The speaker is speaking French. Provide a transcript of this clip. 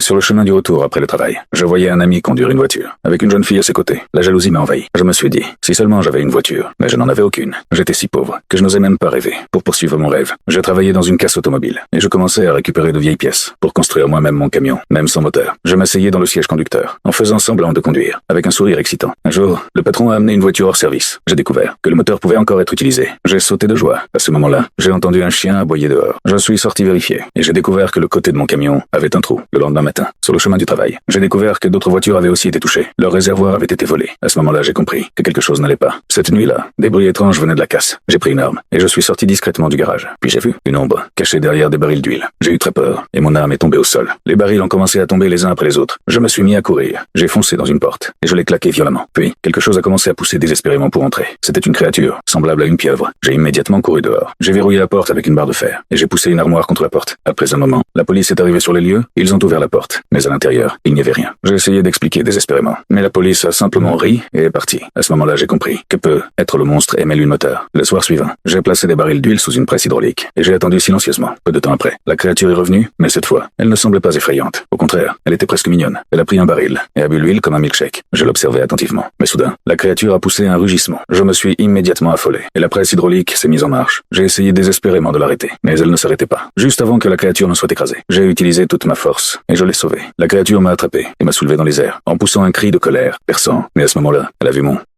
Sur le chemin du retour après le travail, je voyais un ami conduire une voiture, avec une jeune fille à ses côtés. La jalousie m'a envahi. Je me suis dit, si seulement j'avais une voiture, mais je n'en avais aucune. J'étais si pauvre, que je n'osais même pas rêver. Pour poursuivre mon rêve, je travaillais dans une casse automobile, et je commençais à récupérer de vieilles pièces, pour construire moi-même mon camion, même sans moteur. Je m'asseyais dans le siège conducteur, en faisant semblant de conduire, avec un sourire excitant. Un jour, le patron a amené une voiture hors service. J'ai découvert que le moteur pouvait encore être utilisé. J'ai sauté de joie. À ce moment-là, j'ai entendu un chien aboyer dehors. Je suis sorti vérifier, et j'ai découvert que le côté de mon camion avait un trou. Le lendemain matin, sur le chemin du travail, j'ai découvert que d'autres voitures avaient aussi été touchées. Leur réservoir avait été volé. À ce moment-là, j'ai compris que quelque chose n'allait pas. Cette nuit-là, des bruits étranges venaient de la casse. J'ai pris une arme, et je suis sorti discrètement du garage. Puis j'ai vu une ombre, cachée derrière des barils d'huile. J'ai eu très peur, et mon arme est tombée au sol. Les barils ont commencé à tomber les uns après les autres. Je me suis mis à courir. J'ai foncé dans une porte, et je l'ai claquée violemment. Puis, quelque chose a commencé à pousser désespérément pour entrer. C'était une créature, semblable à une pieuvre. J'ai immédiatement couru dehors. J'ai verrouillé la porte avec une barre de fer, et j'ai poussé une armoire contre la porte. Après un moment, la police est arrivée sur les lieux, ils ont ouvert la porte. Mais à l'intérieur, il n'y avait rien. J'ai essayé d'expliquer désespérément, mais la police a simplement ri et est partie. À ce moment-là, j'ai compris que peut être le monstre aimait le moteur. Le soir suivant, j'ai placé des barils d'huile sous une presse hydraulique, et j'ai attendu silencieusement. Peu de temps après, la créature est revenue, mais cette fois, elle ne semblait pas effrayante. Au contraire, elle était presque mignonne. Elle a pris un baril, et a bu l'huile comme un milkshake. Je l'observais attentivement. Mais soudain, la créature a poussé un rugissement. Je me suis immédiatement affolé, et la presse hydraulique s'est mise en marche. J'ai essayé désespérément de l'arrêter, mais elle ne s'arrêtait pas. Juste avant que la créature ne soit écrasée, j'ai utilisé toute ma force, et je l'ai sauvée. La créature m'a attrapé, et m'a soulevé dans les airs, en poussant un cri de colère, perçant. Mais à ce moment-là, elle a vu mon